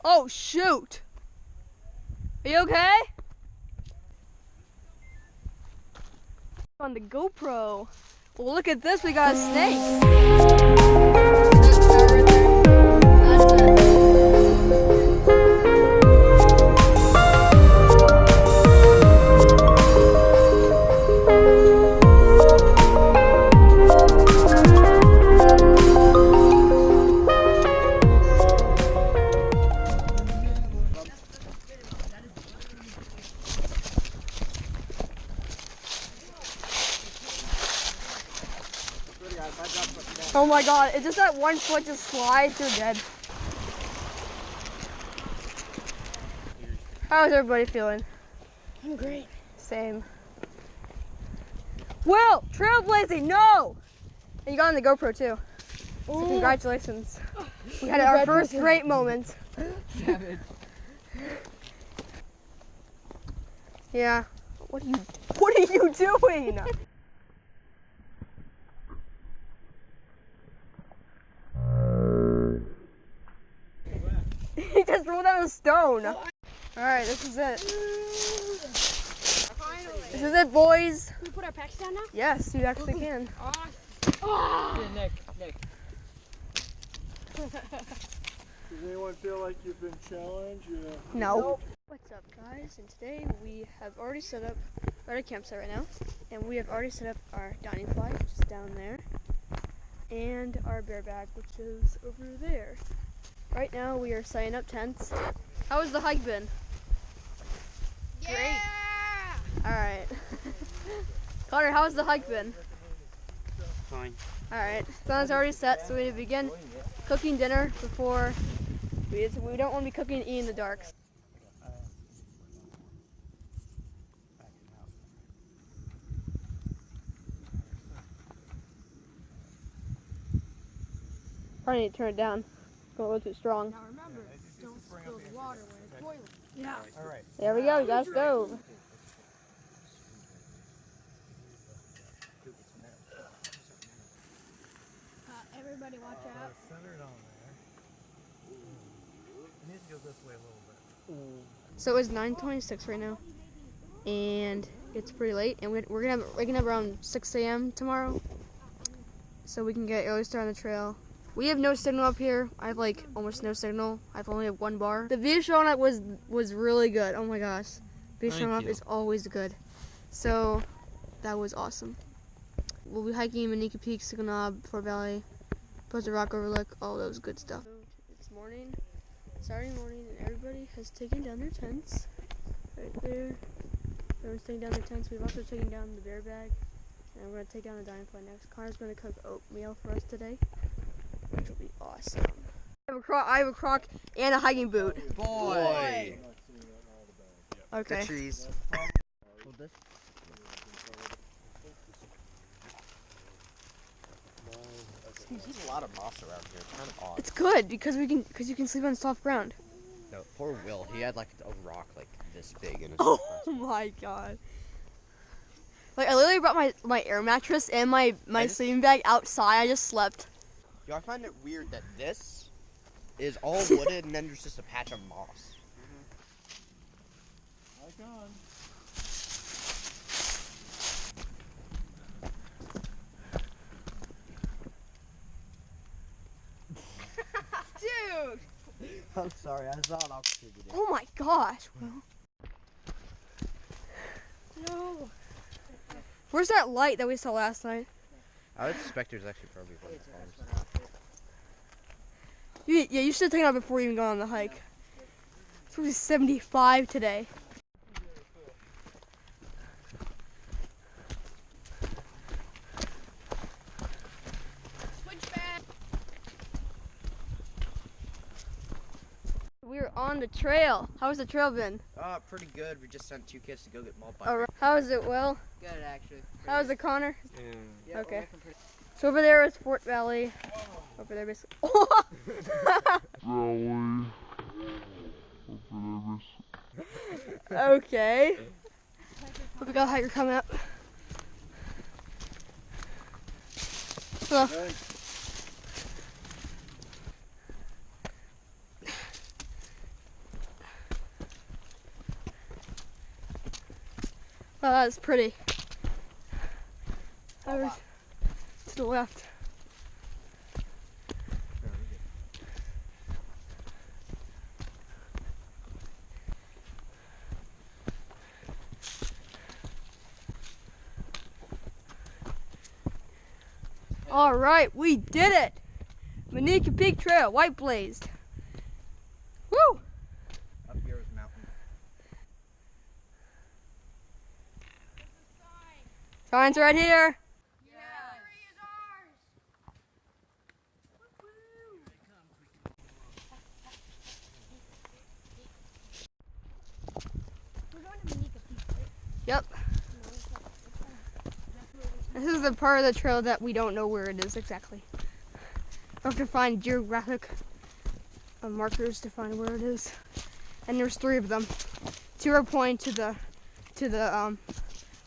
Oh shoot! Are you okay? On the GoPro. Well, look at this, we got a snake. Oh my god, it's just that 1 foot just slides, you're dead. How's everybody feeling? I'm great. Same. Will, trailblazing, no! And you got on the GoPro too. So congratulations. We had our first great moment. Savage. Yeah. What are you doing? He just rolled down a stone. Alright, this is it. Finally. This is it, boys. Can we put our packs down now? Yes, you actually can. Yeah, Nick. Does anyone feel like you've been challenged? No. Nope. What's up, guys? And today we have already set up, we're at a campsite right now, and we have already set up our dining fly, which is down there, and our bear bag, which is over there. Right now we are setting up tents. How has the hike been? Yeah! Great. Alright. Connor, how has the hike been? Fine. Alright. Sun's already set, so we need to begin cooking dinner before we don't want to be cooking and eating in the dark. Probably need to turn it down. It's going a little too strong. Now remember, don't spill the water when it's boiling. Yeah. All right. There we go, we got a stove. Everybody watch out. Center it on there. It needs to go this way a little bit. So it's 9:26 right now, and it's pretty late, and we're gonna have waking up around 6 a.m. tomorrow, so we can get early start on the trail. We have no signal up here. I have like almost no signal. I've only have one bar. The view showing up was really good. Oh my gosh, view showing up is always good. So that was awesome. We'll be hiking Meneka Peak, Sickle Knob, Fort Valley, Buzzard Rock, Overlook, all those good stuff. So it's morning, Saturday morning, and everybody has taken down their tents. Right there. Everyone's taking down their tents. We've also taken down the bear bag, and we're gonna take down the dining fly next. Connor's gonna cook oatmeal for us today, which will be awesome. I have a crock and a hiking boot. Boy. Okay. The trees. There's a lot of moss around here. It's kind of odd. It's good because you can sleep on soft ground. No, poor Will. He had like a rock like this big in his Oh my god. Like I literally brought my air mattress and my sleeping bag outside. I just slept. Yo, I find it weird that this is all wooded and then there's just a patch of moss. Hike on. Dude! I'm sorry, I saw an opportunity. Oh my gosh. Well, No! where's that light that we saw last night? I would suspect there's actually probably one of the farms. Yeah, you should have taken it out before you even got on the hike. It's supposed to be 75 today. Switch back! We're on the trail. How's the trail been? Pretty good. We just sent 2 kids to go get mauled by. All right. How is it, Will? Good, actually. How is it, Connor? Yeah, Okay. So over there is Fort Valley. Over there, basically. Okay. Hope we got a hiker coming up. Hello. Oh, that's pretty. Over to the left. All right, we did it. Meneka Peak Trail, white blazed. Woo! Up here is mountain. Signs right here. Yep. This is the part of the trail that we don't know where it is exactly. We have to find geographic markers to find where it is. And there's 3 of them. 2 are pointing to the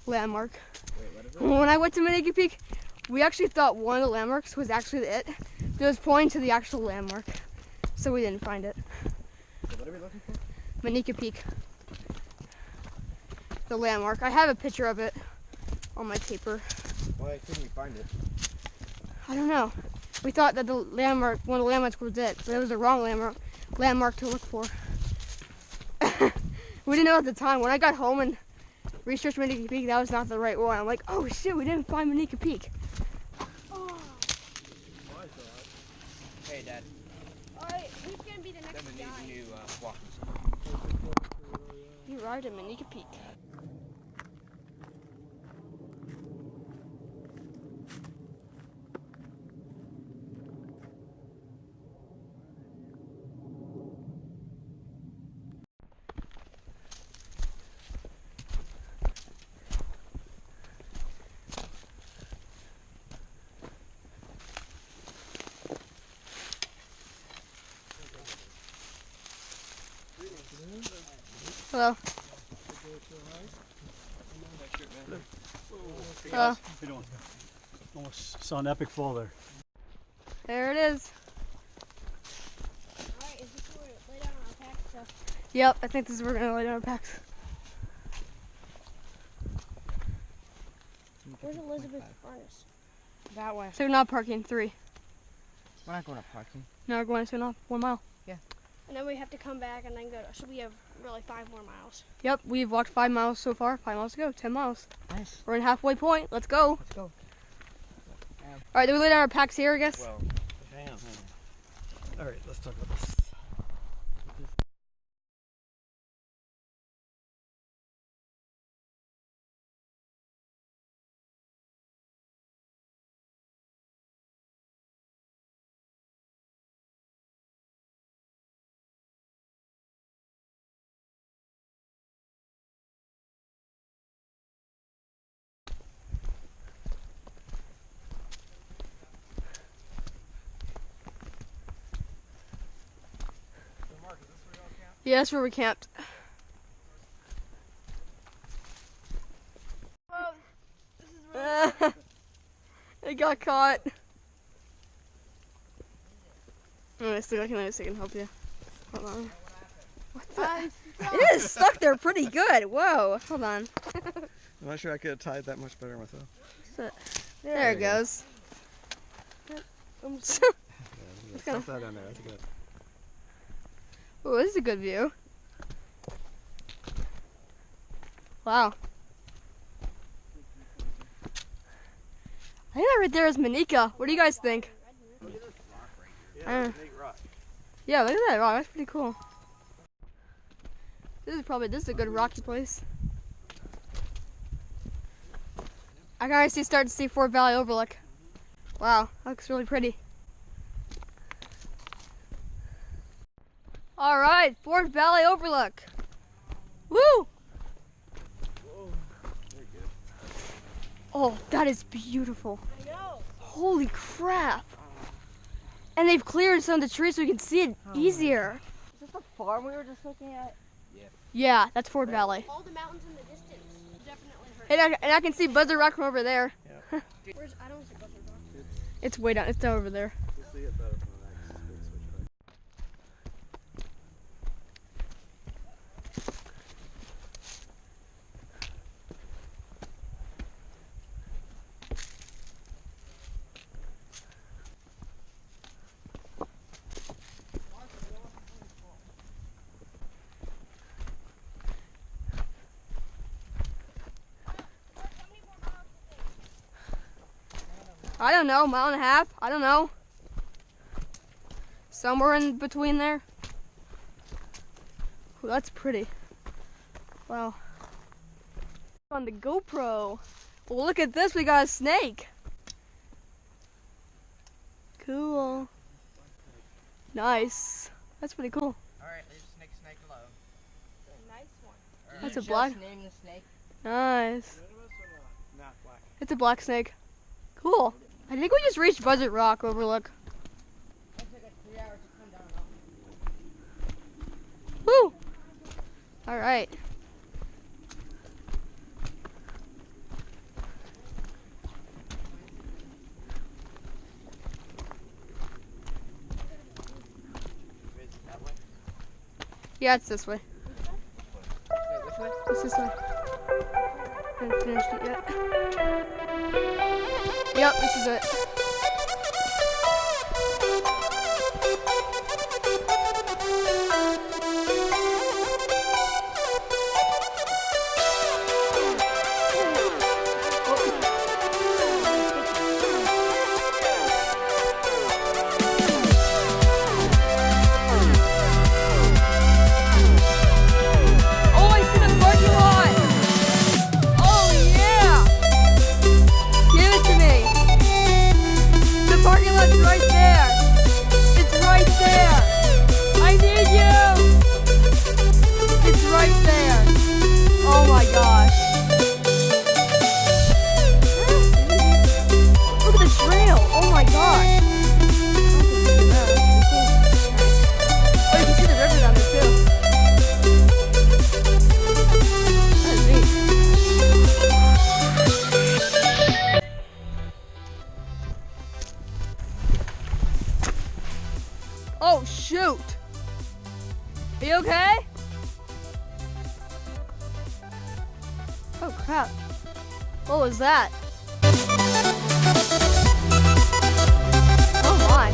landmark. Wait, what is it? When I went to Meneka Peak, we actually thought one of the landmarks was actually it. It was pointing to the actual landmark, so we didn't find it. So what are we looking for? Meneka Peak. The landmark. I have a picture of it on my paper. Why couldn't we find it? I don't know. We thought that the landmark, one of the landmarks was it, but it was the wrong landmark to look for. We didn't know at the time. When I got home and researched Meneka Peak, that was not the right one. I'm like, oh shit, we didn't find Meneka Peak. Oh. Hey, Dad. Alright, who's gonna be the next Then we guy? need new walking stuff. You arrived at Meneka Peak. Hello. Hey, Hello. guys. How you doing? Almost saw an epic fall there. There it is. Alright, is this where we lay down our pack stuff? Yep, I think this is where we're gonna lay down our packs. Where's Elizabeth's furnace? That way. So we're not parking 3. We're not going to parking. Now we're going to 1 mile. And then we have to come back and then go to, so we have really 5 more miles. Yep, we've walked 5 miles so far. 5 miles to go. 10 miles. Nice. We're in halfway point. Let's go. Let's go. All right, then we lay down our packs here, I guess. Well, hang on. All right, let's talk about this. Yeah, that's where we camped. Whoa, this is really It got caught. Let me see if I can help you. Hold on. What the? It is stuck there pretty good. Whoa. Hold on. I'm not sure I could have tied that much better myself. There it goes. Stuff that down there. That's good. Oh, this is a good view. Wow. I think that right there is Meneka. What do you guys think? Look at this rock right here. Yeah, that's a neat rock. Yeah, look at that rock. That's pretty cool. This is a good rocky place. I can already start to see Fort Valley Overlook. Wow, that looks really pretty. All right, Fort Valley Overlook. Woo! Whoa. Very good. Oh, that is beautiful. I know. Holy crap. And they've cleared some of the trees so we can see it easier. Is this the farm we were just looking at? Yeah, that's Fort Valley. All the mountains in the distance definitely hurt. And I can see Buzzard Rock from over there. Where's, I don't see Buzzard Rock. It's way down, it's down over there. You'll see it better from the next big switchback. I don't know, mile and a half. I don't know. Somewhere in between there. Ooh, that's pretty. Wow. On the GoPro. Well, look at this. We got a snake. Cool. Nice. That's pretty cool. Alright, leave snake alone. A nice one. That's a black. Name the snake. Nice. Not black. It's a black snake. Cool. I think we just reached Buzzard Rock Overlook. It took us 3 hours to come down. Woo! All right. Is it that way? Yeah, it's this way. Wait, which way? It's this way. Haven't finished it yet. Yep, this is it. Oh, I see the parking lot! Oh, yeah! Give it to me! The parking lot's right there! It's right there! I need you! It's right there! Oh my gosh! Look at the trail! Oh my gosh! Oh, you can see the river down there too. That is neat. Oh shoot! Are you okay? Oh crap. What was that? Oh my.